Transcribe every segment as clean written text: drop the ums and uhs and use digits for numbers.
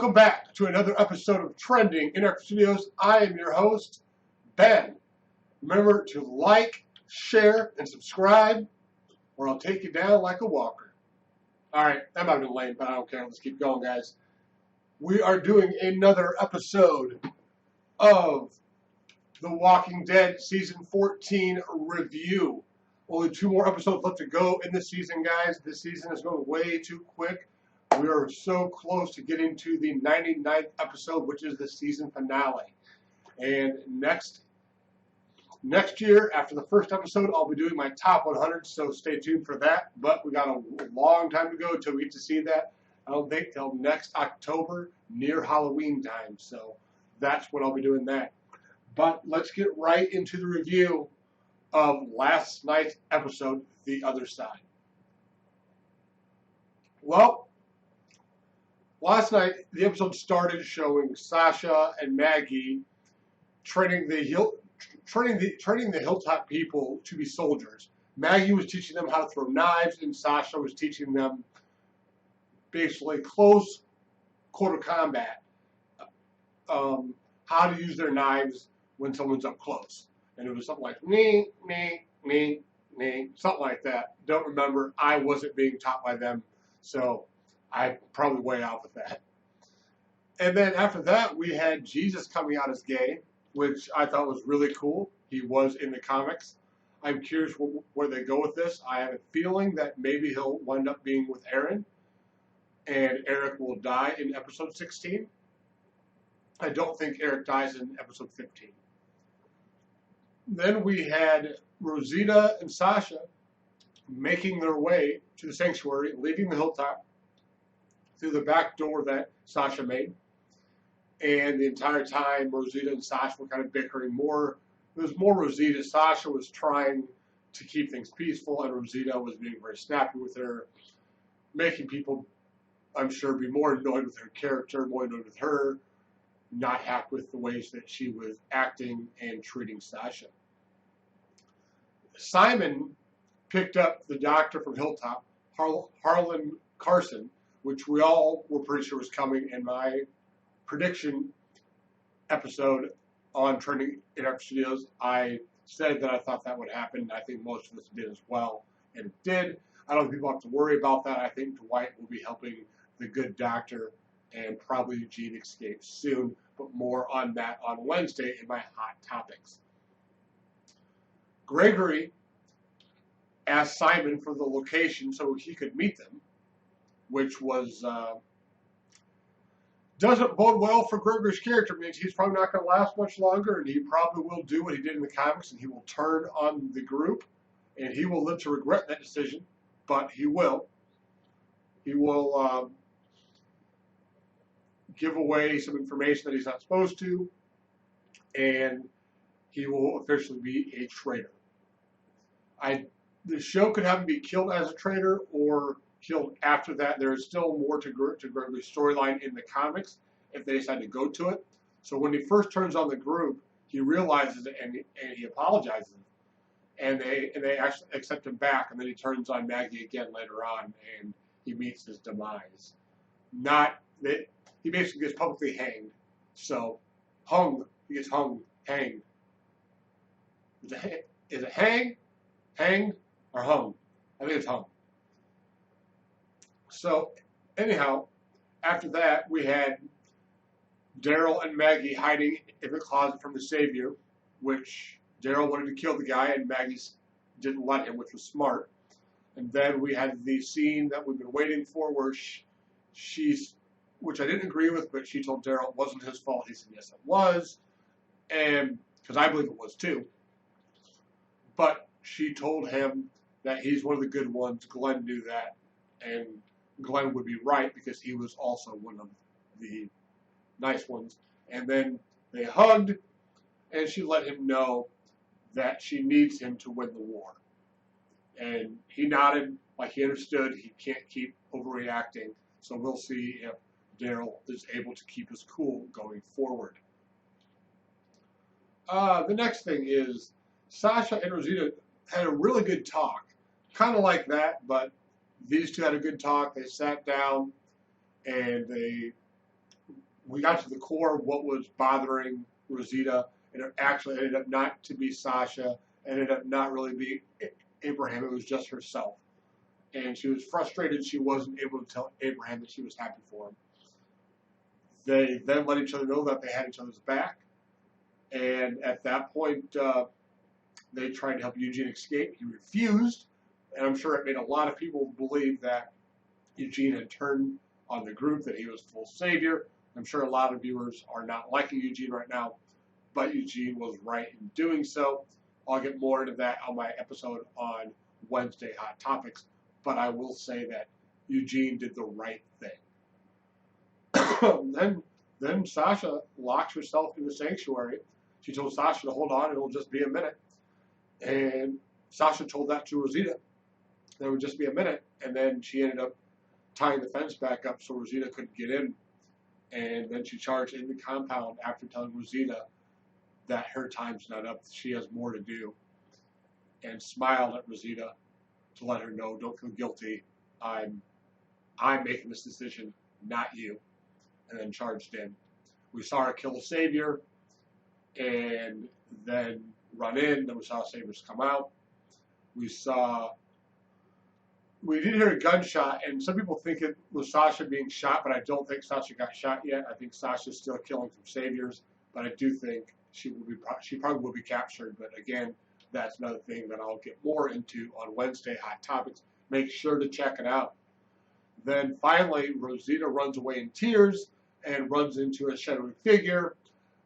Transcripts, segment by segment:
Welcome back to another episode of Trending in our Studios. I am your host, Ben. Remember to like, share, and subscribe, or I'll take you down like a walker. All right, that might have been lame, but I don't care. Let's keep going, guys. We are doing another episode of The Walking Dead Season 14 review. Only 2 more episodes left to go in this season, guys. This season is going way too quick. We are so close to getting to the 99th episode, which is the season finale. And next year, after the first episode, I'll be doing my top 100, so stay tuned for that. But we got a long time to go until we get to see that. I don't think till next October, near Halloween time. So that's when I'll be doing that. But let's get right into the review of last night's episode, The Other Side. Well, last night, the episode started showing Sasha and Maggie training the Hilltop people to be soldiers. Maggie was teaching them how to throw knives, and Sasha was teaching them basically close quarter combat, how to use their knives when someone's up close. And it was something like me, something like that. Don't remember. I wasn't being taught by them, so I'm probably way off with that. And then after that, we had Jesus coming out as gay, which I thought was really cool. He was in the comics. I'm curious where they go with this. I have a feeling that maybe he'll wind up being with Aaron, and Eric will die in episode 16. I don't think Eric dies in episode 15. Then we had Rosita and Sasha making their way to the sanctuary, leaving the hilltop through the back door that Sasha made. And the entire time, Rosita and Sasha were kind of bickering more. It was more Rosita. Sasha was trying to keep things peaceful, and Rosita was being very snappy with her, making people, I'm sure, be more annoyed with her character, more annoyed with her, not happy with the ways that she was acting and treating Sasha. Simon picked up the doctor from Hilltop, Harlan Carson, which we all were pretty sure was coming in my prediction episode on Trending in our Studios. I said that I thought that would happen. I think most of us did as well, and it did. I don't think people have to worry about that. I think Dwight will be helping the good doctor, and probably Eugene escapes soon, but more on that on Wednesday in my Hot Topics. Gregory asked Simon for the location so he could meet them, which was doesn't bode well for Gregory's character. It means he's probably not going to last much longer, and he probably will do what he did in the comics, and he will turn on the group, and he will live to regret that decision, but he will. He will give away some information that he's not supposed to, and he will officially be a traitor. The show could have him be killed as a traitor or killed after that. There is still more to Gregory's storyline in the comics if they decide to go to it. So when he first turns on the group, he realizes it and he apologizes, and they actually accept him back. And then he turns on Maggie again later on, and he meets his demise. He basically gets publicly hanged. So he gets hanged. Is it hanged, or hung? I think it's hung. So, anyhow, after that, we had Daryl and Maggie hiding in the closet from the Savior, which Daryl wanted to kill the guy, and Maggie didn't let him, which was smart. And then we had the scene that we've been waiting for, where which I didn't agree with, but she told Daryl it wasn't his fault. He said, yes, it was, and because I believe it was too. But she told him that he's one of the good ones. Glenn knew that, and Glenn would be right because he was also one of the nice ones. And then they hugged, and she let him know that she needs him to win the war. And he nodded like he understood. He can't keep overreacting. So we'll see if Daryl is able to keep his cool going forward. The next thing is Sasha and Rosita had a really good talk. Kind of like that, but these two had a good talk. They sat down and they we got to the core of what was bothering Rosita, and it actually ended up not to be Sasha, ended up not really being Abraham, it was just herself. And she was frustrated she wasn't able to tell Abraham that she was happy for him. They then let each other know that they had each other's back, and at that point, they tried to help Eugene escape. He refused, and I'm sure it made a lot of people believe that Eugene had turned on the group, that he was full savior. I'm sure a lot of viewers are not liking Eugene right now, but Eugene was right in doing so. I'll get more into that on my episode on Wednesday Hot Topics, but I will say that Eugene did the right thing. then Sasha locks herself in the sanctuary. She told Sasha to hold on, it'll just be a minute. And Sasha told that to Rosita. There would just be a minute, and then she ended up tying the fence back up so Rosita couldn't get in. And then she charged in the compound after telling Rosita that her time's not up, she has more to do, and smiled at Rosita to let her know, don't feel guilty, I'm making this decision, not you. And then charged in. We saw her kill the savior, and then run in. Then we saw saviors come out. We did hear a gunshot, and some people think it was Sasha being shot, but I don't think Sasha got shot yet. I think Sasha's still killing some saviors, but I do think she probably will be captured. But again, that's another thing that I'll get more into on Wednesday Hot Topics. Make sure to check it out. Then finally, Rosita runs away in tears and runs into a shadowy figure,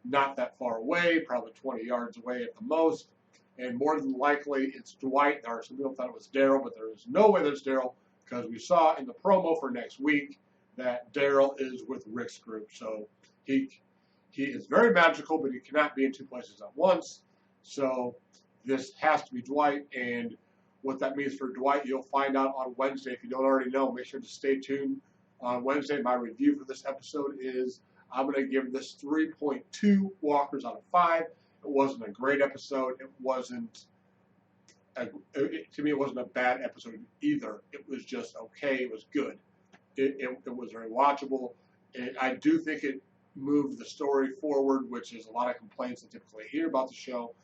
not that far away, probably 20 yards away at the most. And more than likely, it's Dwight. There are some people thought it was Daryl, but there is no way there's Daryl, because we saw in the promo for next week that Daryl is with Rick's group. So he is very magical, but he cannot be in two places at once. So this has to be Dwight, and what that means for Dwight, you'll find out on Wednesday. If you don't already know, make sure to stay tuned. On Wednesday, my review for this episode is I'm going to give this 3.2 walkers out of 5. It wasn't a great episode. It wasn't, to me, it wasn't a bad episode either. It was just okay. It was good. It was very watchable. I do think it moved the story forward, which is a lot of complaints I typically hear about the show.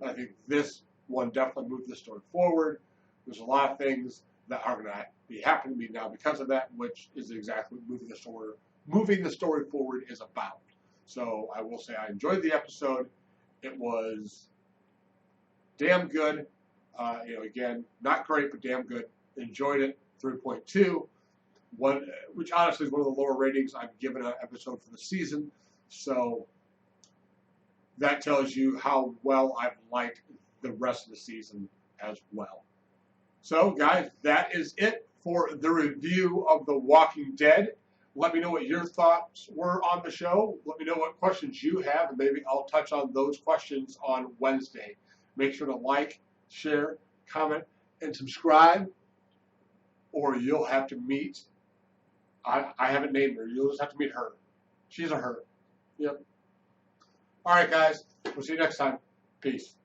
I think this one definitely moved the story forward. There's a lot of things that are going to be happening to me now because of that, which is exactly what moving the story forward is about. So I will say I enjoyed the episode. It was damn good. Again, not great, but damn good. Enjoyed it. 3.2. Which honestly is one of the lower ratings I've given an episode for the season. So that tells you how well I've liked the rest of the season as well. So, guys, that is it for the review of The Walking Dead. Let me know what your thoughts were on the show. Let me know what questions you have, and maybe I'll touch on those questions on Wednesday. Make sure to like, share, comment, and subscribe, or you'll have to meet, I haven't named her, you'll just have to meet her. She's a her. Yep. All right, guys. We'll see you next time. Peace.